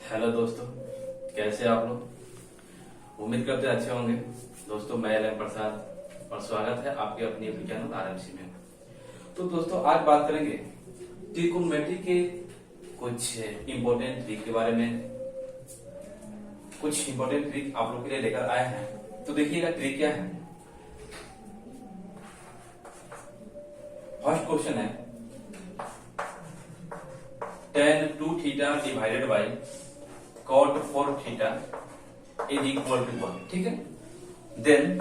Hello दोस्तों, कैसे आप लोग। उम्मीद करते अच्छे होंगे। दोस्तों मैं एल प्रसाद और स्वागत है आपके अपनी अपनी चैनल आरएमसी में। तो दोस्तों आज बात करेंगे ट्रिकोनोमेट्री के कुछ इंपॉर्टेंट ट्रिक के बारे में। कुछ इंपॉर्टेंट ट्रिक आप लोग के लिए लेकर आए हैं। तो देखिएगा ट्रिक क्या है। फर्स्ट क्वेश्चन है tan 2 theta divided by cot 4 theta is equal to 1। ठीक है, देन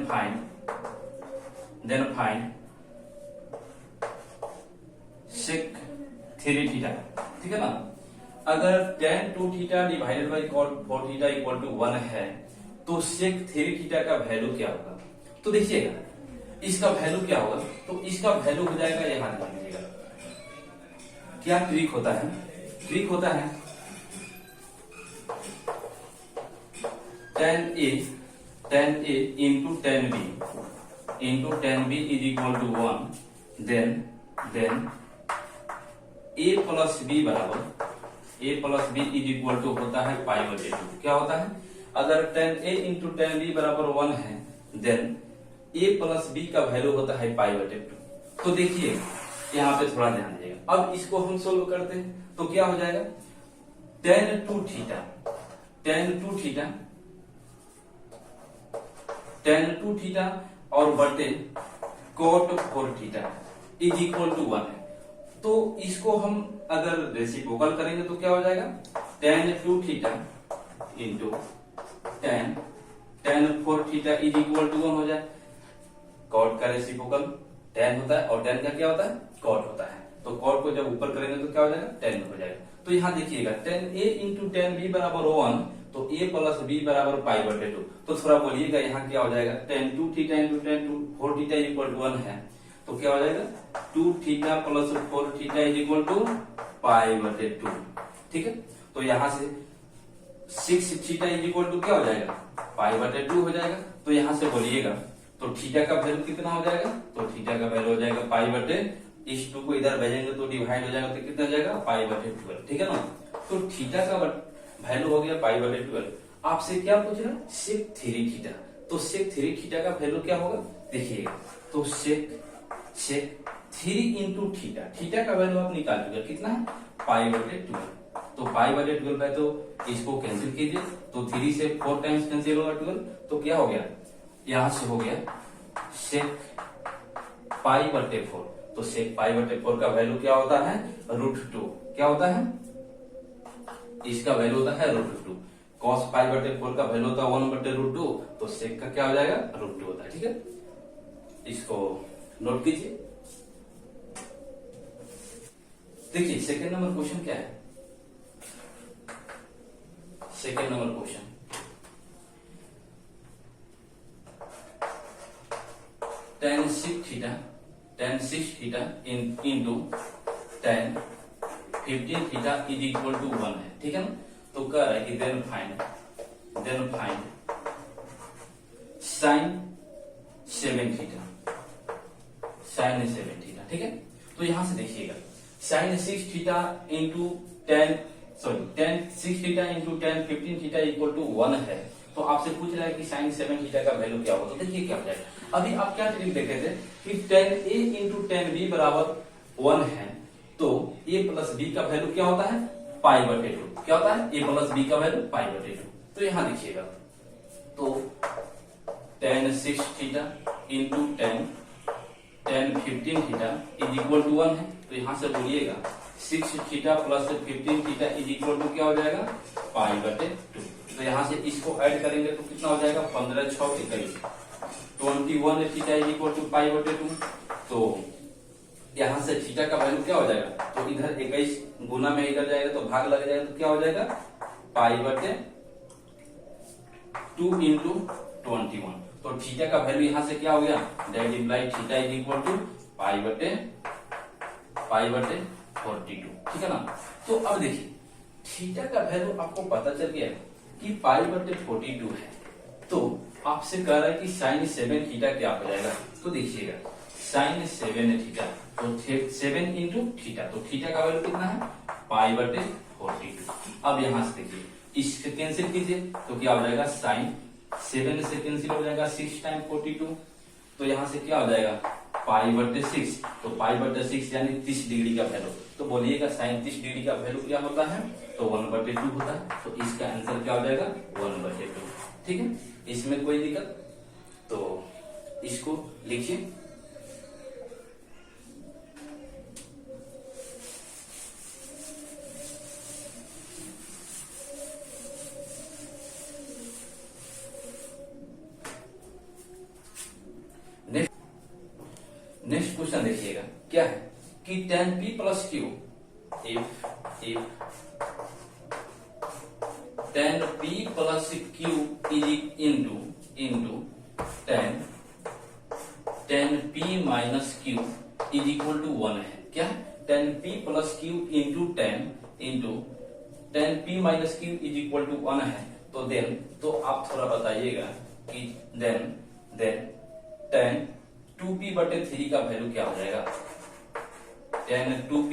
फाइंड sec 3 थीटा। ठीक है ना। अगर tan 2 theta divided by cot 4 theta equal to 1 है तो sec 3 थीटा का वैल्यू क्या होगा। तो देखिएगा इसका वैल्यू क्या होगा। तो इसका वैल्यू हो जाएगा, यहां ध्यान दीजिएगा क्या ट्रिक होता है। ट्रिक होता है tan A into tan B is equal to 1। Then A plus B is equal to होता है पाई बटे 2। क्या होता है, अगर tan A into tan B बराबर 1 है देन A प्लस बी का वैल्यू होता है पाई बटे 2। तो देखिए यहाँ पे थोड़ा ध्यान दीजिएगा। अब इसको हम सोल्व करते हैं तो क्या हो जाएगा, tan 2 थीटा और बटे cot 4 theta is equal to 1 है। तो इसको हम अगर रेसिप्रोकल करेंगे तो क्या हो जाएगा, tan 2 theta into tan 4 theta is equal to 1 हो जाए। cot का रेसिप्रोकल tan होता है और tan का क्या होता है, cot होता है। तो cot को जब ऊपर करेंगे तो क्या हो जाएगा, tan हो जाएगा। तो यहाँ देखिएगा tan A into tan B बराबर 1, तो A प्लस B बराबर पाई बटे 2। तो थोड़ा बोलिएगा यहाँ क्या हो जाएगा, tan 2 theta into tan 4 theta equal to 1 है तो क्या हो जाएगा 2 theta plus 4 theta is equal to pi बटे 2। ठीक है, तो यहाँ से 6 थीटा इज इक्वल टू क्या हो जाएगा, पाई बटे 2 हो जाएगा। तो यहाँ से बोलिएगा तो थीटा का वैल्यू कितना हो जाएगा, तो थीटा का वैल्यू हो जाएगा पाई बटे, इस 2 को इधर भेजेंगे तो डिवाइड हो जाएगा तो कितना हो जाएगा, पाई बटे 12। ठीक है ना। तो थीटा का वैल्यू हो गया पाई बटे 12। आपसे क्या पूछ रहा है, sec 3 थीटा। तो sec 3 थीटा का वैल्यू क्या होगा देखिएगा, तो sec 3 इंटू थीटा का वैल्यू आप निकाल चुके कितना है, पाई बटे 12। तो पाई बटे 12 है तो इसको कैंसिल कीजिए, तो 3 से 4 टाइम्स कैंसिल होगा 12। तो क्या हो गया, यहां से हो गया sec पाई बटे 4। तो sec पाई बटे 4 का वैल्यू क्या होता है, √2। क्या होता है, इसका वैल्यू होता है √2। cos पाई बटे 4 का वैल्यू होता है 1 बटे √2। तो sec का क्या हो जाएगा, √2 होता है। ठीक है, इसको नोट कीजिए। देखिए सेकंड नंबर क्वेश्चन क्या है। Second number question, tan 6 theta into tan 15 theta is equal to 1 है। ठीक है ना। तो कह रहा है कि देन फाइंड sin 7 थीटा। ठीक है, तो यहां से देखिएगा sin 6 theta into tan 6 theta into tan 15 theta equal to 1 है। तो आपसे पूछ रहा है कि sin 7 थीटा का वैल्यू क्या होगा। तो देखिए क्या हो जाएगा, अभी आप क्या ट्रिक देखे थे कि tan A into tan B बराबर 1 है तो A प्लस B का वैल्यू क्या होता है, पाई बटे 2। क्या होता है, A प्लस B का वैल्यू पाई बटे 2। तो यहां देखिएगा तो tan 6 theta into tan 15 theta is equal to 1 है। तो यहां से बोलिएगा 6 theta plus 15 theta is equal to क्या हो जाएगा, पाई बटे 2। तो यहां से इसको ऐड करेंगे तो कितना हो जाएगा, 15 6 21 21 theta is equal to pi बटे 2। तो यहां से थीटा का वैल्यू क्या हो जाएगा, तो इधर 21 गुना में इधर जाएगा तो भाग लग जाएगा तो क्या हो जाएगा, पाई बटे 2 इंटू 21। तो थीटा का वैल्यू यहां से क्या हो गया, that imply theta is equal to pi बटे 42। ठीक है ना। तो अब देखिए थीटा का वैल्यू आपको पता चल गया कि पाई बटे 42 है। तो आपसे कह रहा है कि sin 7 थीटा क्या हो जाएगा। तो देखिएगा sin 7 थीटा तो 7 इंटू थीटा, तो थीटा का वैल्यू कितना है पाई बटे 42। अब यहां से देखिए इसके कैंसिल कीजिए तो क्या हो जाएगा साइन 7 से कैंसिल हो जाएगा 6 टाइम 42, तो यहां से क्या हो जाएगा पाई बटे 6, तो पाई बटे 6 यानी 30 डिग्री का वैल्यू। तो बोलिएगा साइन 30 डिग्री का वैल्यू क्या होता है, तो 1/2 होता है। तो इसका आंसर क्या हो जाएगा 1/2। ठीक है, इसमें कोई दिक्कत, तो इसको लिखिए। नेक्स्ट क्वेश्चन देखिएगा क्या है कि tan p plus q if tan p plus q is into tan p minus Q is equal to 1 है। क्या tan p plus q into tan p minus Q is equal to 1 है। तो then तो आप थोड़ा बताइएगा कि then tan 2p बटे 3 का वैल्यू क्या हो जाएगा, tan 2p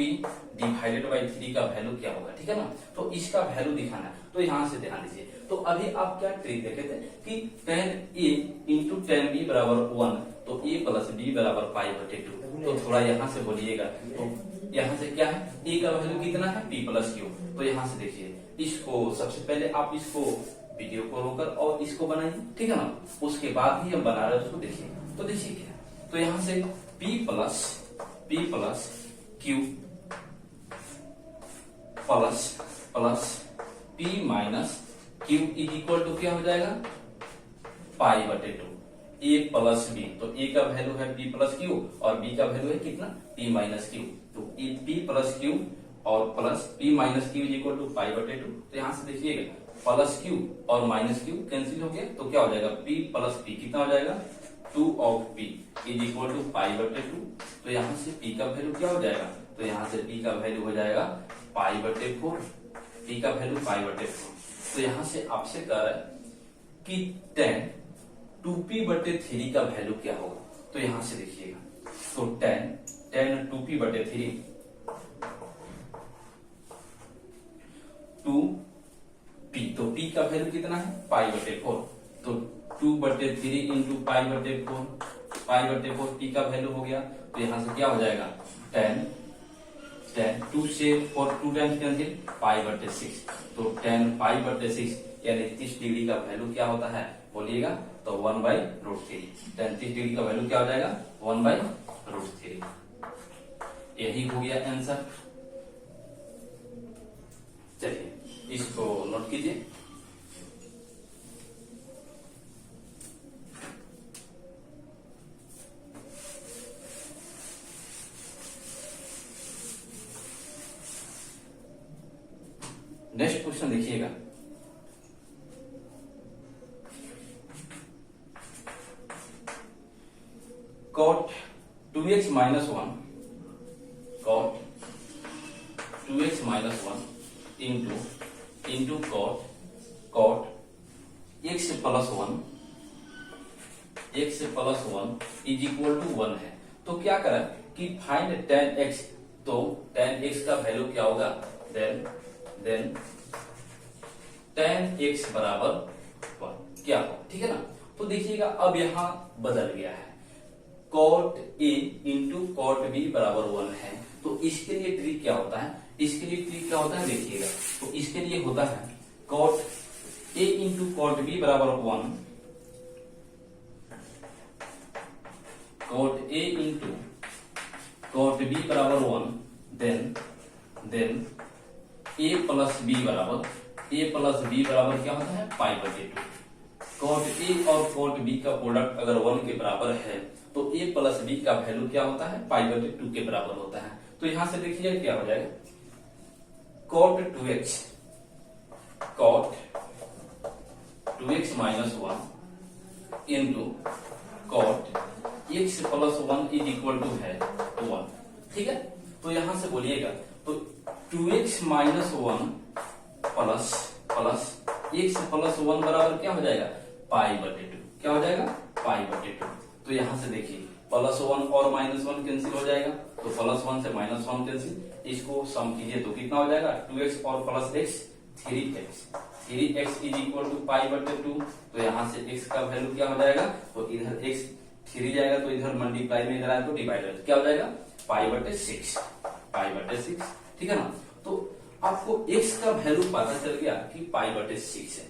डिवाइडेड बाई 3 का वैल्यू क्या होगा। ठीक है ना, तो इसका वैल्यू दिखाना है। तो यहां से ध्यान दीजिए, तो अभी आप क्या ट्रिक देखे थे कि tan a into tan b बराबर 1, तो a प्लस b बराबर पाई बटे 2। तो थोड़ा यहां से बोलिएगा, तो यहां से क्या है a का वैल्यू कितना है p प्लस क्यू। तो यहां से देखिए इसको सबसे पहले आप इसको वीडियो को रोकर और इसको बनाइए, ठीक है ना, उसके बाद ही हम बना रहे हैं उसको देखिए। तो देखिए क्या, तो यहां से p plus Q plus p minus Q is equal to क्या हो जाएगा पाई बटे 2 a प्लस b। तो a का वैल्यू है p प्लस क्यू और b का वैल्यू है कितना p माइनस क्यू। तो p प्लस क्यू और plus p minus Q is equal to pi बटे 2। तो यहां से देखिएगा प्लस क्यू और माइनस क्यू कैंसिल हो गया, तो क्या हो जाएगा p प्लस p कितना हो जाएगा 2 of p is equal to pi बटे 2। तो यहाँ से p का वैल्यू क्या हो जाएगा, तो यहाँ से p का वैल्यू हो जाएगा पाई बटे 4, p का वैल्यू पाई बटे 4। तो यहाँ से आपसे कह रहा है कि tan 2p बटे 3 का वैल्यू क्या होगा। तो यहाँ से देखिएगा, तो tan 2p बटे 3 2p, तो p का वैल्यू कितना है पाई बटे 4। तो 2 बटे 3 इंटू पाई बटे 4 p का वैल्यू हो गया। तो यहां से क्या हो जाएगा tan 2 से 4 2 टाइम्स कैंसिल पाई बटे 6। तो tan पाई बटे 6 यानी 30 डिग्री का वैल्यू क्या होता है बोलिएगा, तो 1/√3। tan 30 डिग्री का वैल्यू क्या हो जाएगा 1/√3। यही हो गया आंसर। चलिए इसको नोट कीजिए। नेक्स्ट क्वेश्चन देखिएगा, cot 2x minus 1 into cot x plus 1 is equal to 1 है। तो क्या करें कि फाइंड tan x, तो tan x का वैल्यू क्या होगा, देन tan x बराबर 1 क्या हो, ठीक है ना। तो देखिएगा अब यहां बदल गया है, cot a into cot b बराबर 1 है। तो इसके लिए ट्रिक क्या होता है, इसके लिए ट्रिक क्या होता है देखिएगा, तो इसके लिए होता है cot a into cot b बराबर 1, cot a into cot b बराबर 1, देन a प्लस b बराबर क्या होता है पाई बटे 2। cot a और cot b का प्रोडक्ट अगर 1 के बराबर है तो a प्लस b का वैल्यू क्या होता है पाई बटे 2 के बराबर होता है। तो यहां से देखिए क्या हो जाएगा, cot 2x minus 1 into cot x plus 1 is equal to है 1, ठीक है। तो यहां से बोलिएगा, तो 2x minus 1 plus x plus 1 बराबर क्या हो जाएगा पाई बटे 2, क्या हो जाएगा पाई बटे 2। तो यहां से देखिए प्लस 1 और माइनस 1 कैंसिल हो जाएगा, तो +1 से -1 कैंसिल, इसको सम कीजिए तो कितना हो जाएगा 2x और plus x 3x, 3x is equal to π/2। तो यहाँ से x का वैल्यू क्या हो जाएगा, तो इधर x 3 जाएगा तो इधर मल्टीप्लाई में इधर आया तो डिवाइडेड क्या हो जाएगा π/6, π/6, ठीक है ना। तो आपको x का वैल्यू पता चल गया कि π/6 है,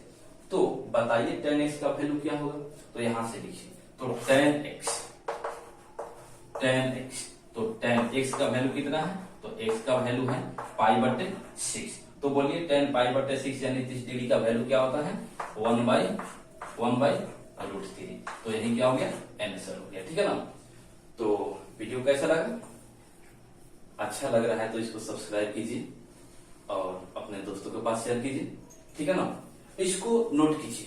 तो बताइए tan x का वैल्यू क्या होगा। तो यहां से लिखिए तो tan x, तो tan x का वैल्यू कितना है, तो x का वैल्यू है π/6। तो बोलिए tan π/6 यानी 30 डिग्री का वैल्यू क्या होता है 1/√3। तो यही क्या हो गया आंसर हो गया, ठीक है ना। तो वीडियो कैसा लगा, अच्छा लग रहा है तो इसको सब्सक्राइब कीजिए और अपने दोस्तों के पास शेयर कीजिए, ठीक है ना। इसको नोट कीजिए।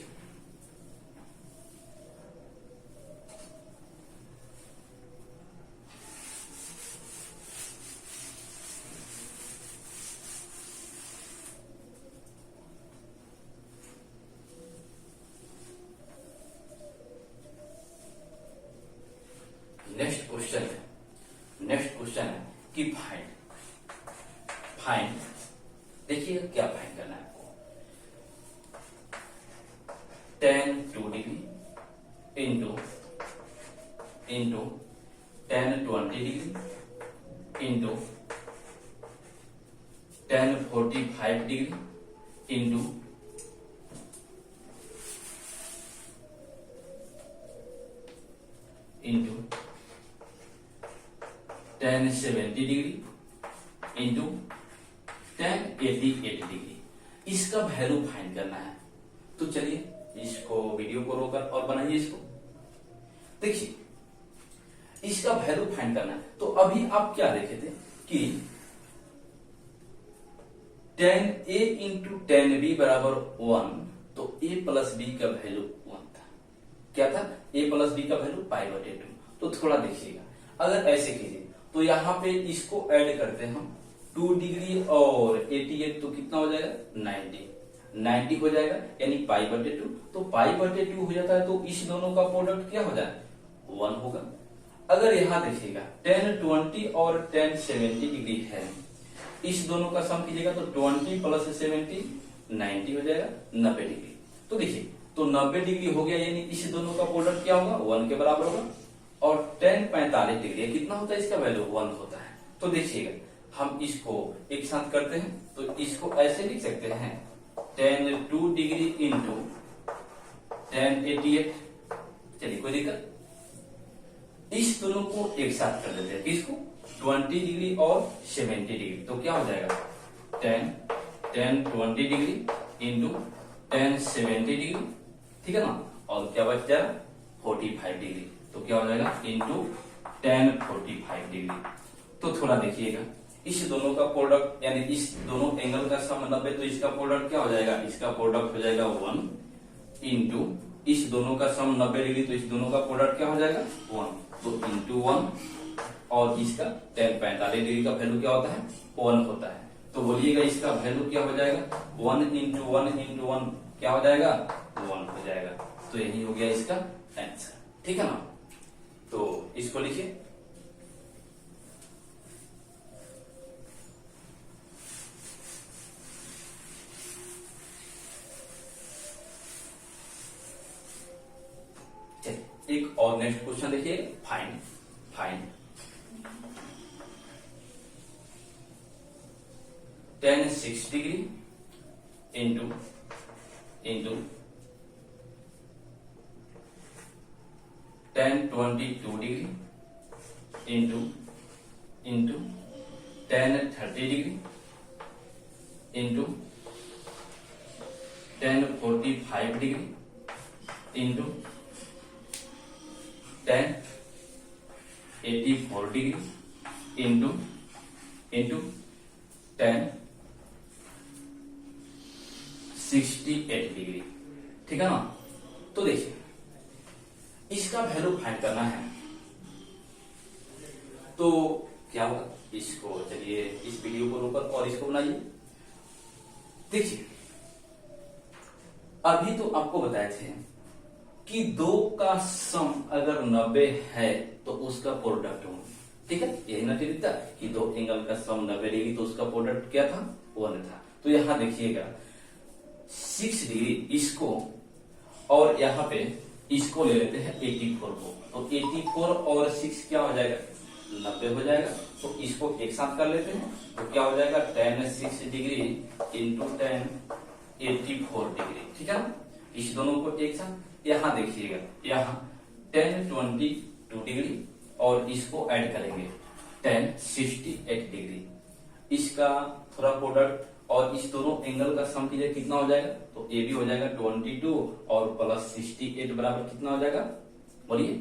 नेक्स्ट क्वेश्चन है कि फाइंड देखिए क्या फाइंड करना है आपको, tan 2 degree into tan 20 degree into tan 45 degree into tan 70 degree into tan 88 degree, इसका वैल्यू फाइंड करना है। तो चलिए इसको वीडियो को रोकर और बनाइए इसको। देखिए इसका वैल्यू फाइंड करना है, तो अभी आप क्या देखे थे कि tan a into tan b बराबर 1, तो a प्लस b का वैल्यू 1 था। क्या था, a प्लस b का वैल्यू π/2। तो थोड़ा देखिएगा, अगर ऐसे कीजिए तो यहाँ पे इसको ऐड करते हैं हम 2 डिग्री और 88, तो कितना हो जाएगा 90 हो जाएगा, यानी π/2। तो π/2 हो जाता है तो इस दोनों का प्रोडक्ट क्या हो जाए 1 होगा। अगर यहाँ देखिएगा tan 20 और tan 70 डिग्री है, इस दोनों का सम कीजिएगा तो 20 प्लस 70 90 हो जाएगा 90 डिग्री। तो देखिए तो 90 डिग्री हो गया, यानी इस दोनों का प्रोडक्ट क्या होगा 1 के बराबर होगा। और tan 45 डिग्री कितना होता है, इसका वैल्यू 1 होता है। तो देखिएगा हम इसको एक साथ करते हैं, तो इसको ऐसे लिख सकते हैं tan 2 डिग्री इंटू tan 88। चलिए कोई दिक्कत, इस दोनों को एक साथ कर देते हैं, किसको 20 डिग्री और 70 डिग्री। तो क्या हो जाएगा tan 20 degree into tan 70 degree, ठीक है ना। और क्या बच जाएगा 45 डिग्री, तो क्या हो जाएगा इंटू tan 45 डिग्री। तो थोड़ा देखिएगा इस दोनों का प्रोडक्ट यानी इस दोनों एंगल का सम 90, तो इसका प्रोडक्ट क्या हो जाएगा, इसका प्रोडक्ट हो जाएगा 1 इंटू इस दोनों का सम 90 डिग्री, तो इस दोनों का प्रोडक्ट क्या हो जाएगा 1, तो इंटू 1। और इसका tan 45 डिग्री का वैल्यू क्या होता है 1 होता है। तो बोलिएगा इसका वैल्यू क्या हो जाएगा 1 इंटू 1 क्या हो जाएगा 1 हो जाएगा। तो यही हो गया इसका आंसर, ठीक है ना। तो इसको लिखिए एक और नेक्स्ट क्वेश्चन देखिए, find tan 6 degree into tan 22 degree into tan 30 degree into tan 45 degree into tan 84 degree into tan 68 degree, ठीक है ना। तो देखिए इसका वैल्यू फाइंड करना है, तो क्या होगा, इसको चलिए इस वीडियो को रोकर और इसको बनाइए। देखिए अभी तो आपको बताए थे कि 2 का सम अगर 90 है तो उसका प्रोडक्ट 1, ठीक है, यही ना दिखता कि दो एंगल का सम 90 डिग्री, तो उसका प्रोडक्ट क्या था, 1 था। तो यहां देखिएगा 6 डिग्री इसको, और यहाँ पे इसको ले लेते हैं 84 को, तो 84 और 6 क्या हो जाएगा, 90 हो जाएगा। तो इसको एक साथ कर लेते हैं, तो क्या हो जाएगा, tan 6 degree into tan 84 degree, ठीक है ना। इस दोनों को एक साथ, यहाँ देखिएगा, यहाँ tan 22 डिग्री और इसको ऐड करेंगे tan 68 डिग्री, इसका थोड़ा प्रोडक्ट और इस दोनों एंगल का सम कीजिए, कितना हो जाएगा, तो ए भी हो जाएगा 22 और प्लस 68 बराबर कितना हो जाएगा, बोलिए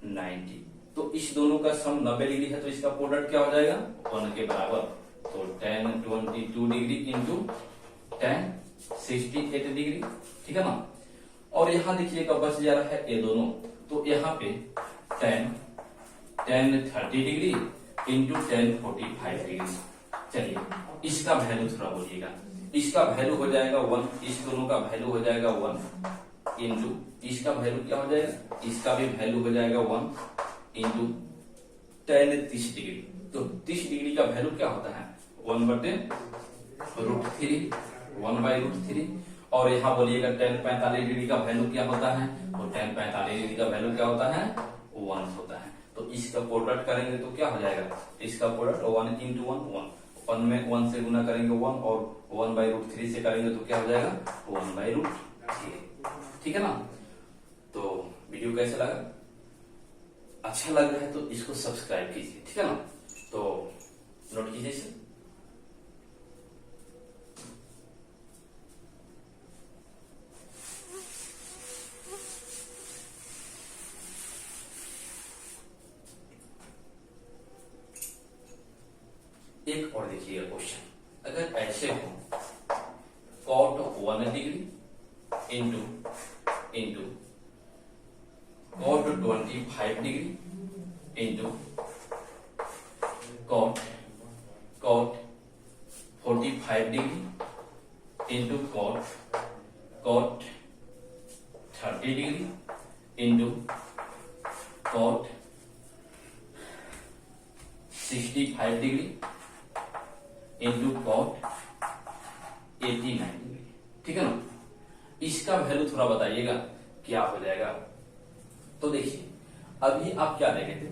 90। तो इस दोनों का सम 90 डिग्री है, तो इसका प्रोडक्ट क्या हो जाएगा, 1 के बराबर। तो tan 22 degree into tan 68 degree, ठीक है ना। और यहाँ देखिएगा बच जा रहा है ये दोनों, तो यहाँ पे tan 30 degree into tan 45 degree. चलिए इसका वैल्यू थोड़ा बोलिएगा, इसका वैल्यू हो जाएगा 1, इस दोनों का वैल्यू हो जाएगा 1 इंटू इसका वैल्यू क्या हो जाएगा, इसका भी वैल्यू हो जाएगा 1 इंटू tan 30 डिग्री। तो 30 डिग्री का वैल्यू क्या होता है, 1/√3, 1/√3। और यहाँ बोलिएगा tan 45 डिग्री का वैल्यू क्या होता है, तो tan 45 डिग्री का वैल्यू क्या होता है, 1 होता है। तो इसका प्रोडक्ट करेंगे तो क्या हो जाएगा, इसका प्रोडक्ट 1 इंटू 1 में 1 से गुना करेंगे 1 और 1/√3 से करेंगे तो क्या हो जाएगा, 1/√3, ठीक है ना। तो वीडियो कैसा लगा, अच्छा लग रहा है तो इसको सब्सक्राइब कीजिए, ठीक है ना। तो नोट कीजिए इसे। एक और देखिएगा क्वेश्चन, अगर ऐसे हो cot 1 degree into cot 25 degree into cot 45 degree into cot 30 degree into cot 65 degree into cot 89 degree, ठीक है ना। इसका वैल्यू थोड़ा बताइएगा क्या हो जाएगा। तो देखिए अभी आप क्या देखे थे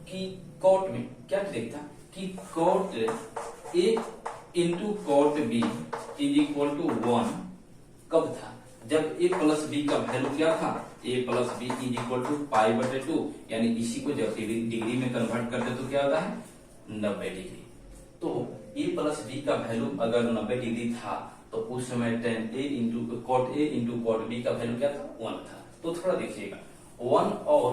कि cot में क्या देखता कि cot A into cot B is equal to 1 कब था, जब A प्लस B का वैल्यू क्या था, A plus B is equal to π/2, यानी इसी को जब डिग्री में कन्वर्ट करते तो क्या होता है, 90 डिग्री। तो A प्लस B का वैल्यू अगर 90 डिग्री था तो उस समय tan A into cot A into cot B का वैल्यू क्या था, 1 था। तो थोड़ा देखिएगा 1 और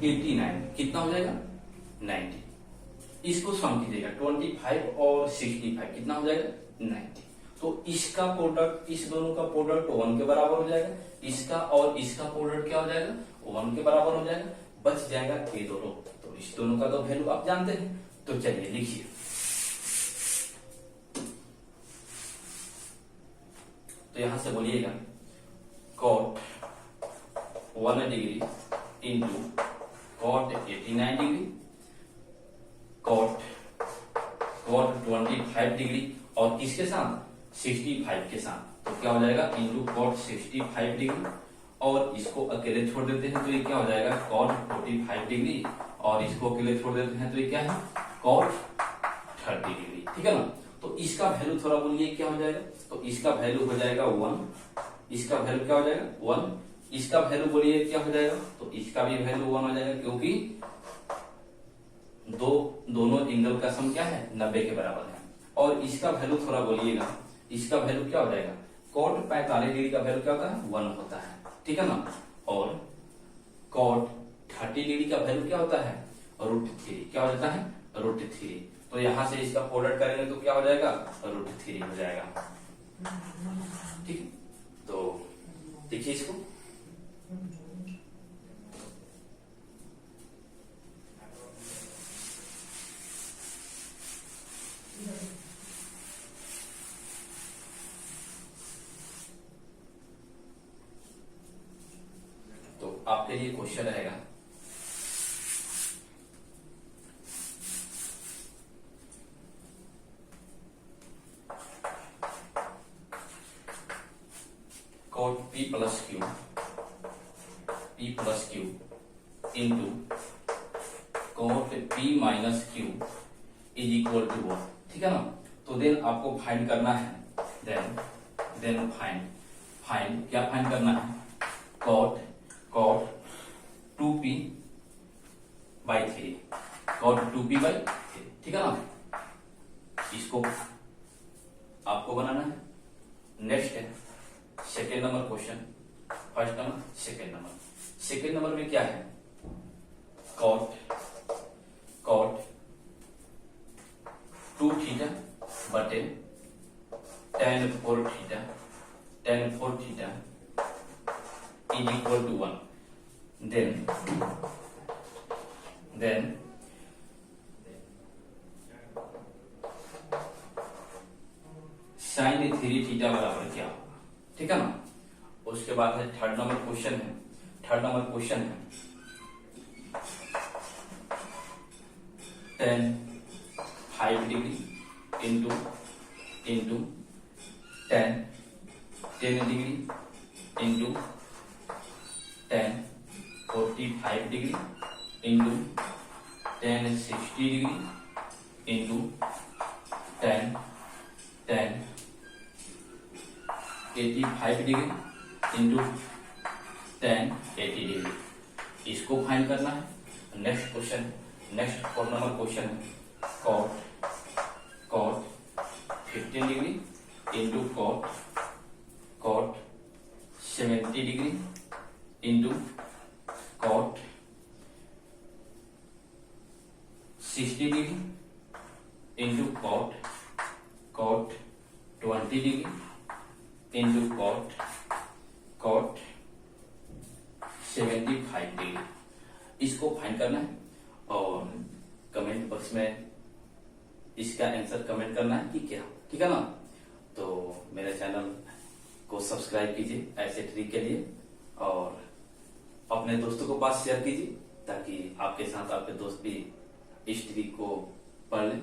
89 कितना हो जाएगा, 90। इसको सम कीजिएगा 25 और 65 कितना हो जाएगा, 90। तो इसका प्रोडक्ट, इस दोनों का प्रोडक्ट 1 के बराबर हो जाएगा, इसका और इसका प्रोडक्ट क्या हो जाएगा, 1 के बराबर हो जाएगा, बच जाएगा ये दोनों। तो इस दोनों का तो वैल्यू आप जानते हैं, तो चलिए लिखिए। तो यहां से बोलिएगा cot 1 degree into cot 89 degree, cot 25 degree और किसके साथ, 65 के साथ, तो क्या हो जाएगा इंटू cot 65 डिग्री, और इसको अकेले छोड़ देते हैं तो ये क्या हो जाएगा cot 45 डिग्री, और इसको अकेले छोड़ देते हैं तो ये क्या है cot 30 डिग्री, ठीक है ना। तो इसका वैल्यू थोड़ा बोलिए क्या हो जाएगा, तो इसका वैल्यू हो जाएगा 1, इसका वैल्यू क्या हो जाएगा 1, इसका वैल्यू बोलिए क्या हो जाएगा, तो इसका भी वैल्यू 1 हो जाएगा, क्योंकि दोनों एंगल का सम क्या है, 90 के बराबर है। और इसका वैल्यू थोड़ा बोलिएगा, इसका वैल्यू क्या हो जाएगा, cot 45 डिग्री का वैल्यू क्या होता है, 1 होता है, ठीक है ना। और cot 30 डिग्री का वैल्यू क्या होता है, √3, क्या हो जाता है √3। तो यहां से इसका प्रोडक्ट करेंगे तो क्या हो जाएगा, √3 हो जाएगा, ठीक है। तो देखिए इसको, तो आपके लिए क्वेश्चन रहेगा P plus Q into cot P minus Q is equal to 1, ठीक है ना। तो देन आपको फाइंड करना है, देन फाइंड क्या फाइंड करना है, cot 2p by 3, cot 2p by 3, ठीक है ना। इसको आपको बनाना है। नेक्स्ट है second number question, first number second number में क्या है, कॉट 2 थीटा बटे tan 4 theta is equal to 1, then sine 3 theta बराबर क्या होगा, ठीक है ना। उसके बाद है थर्ड नंबर क्वेश्चन है tan 5 degree into tan 10 degree into tan 45 degree into tan 60 degree into tan 85 degree into tan 80 degree. इसको फाइंड करना है। नेक्स्ट 4 नंबर क्वेश्चन है cot 15 degree into cot 70 degree into cot 60 degree into cot 20 degree into cot 75 degree. इसको find करना है और comment box में इसका आंसर कमेंट करना है कि क्या, ठीक है ना। तो मेरे चैनल को सब्सक्राइब कीजिए ऐसे ट्रिक के लिए और अपने दोस्तों को पास शेयर कीजिए ताकि आपके साथ आपके दोस्त भी इस ट्रिक को पढ़ लें।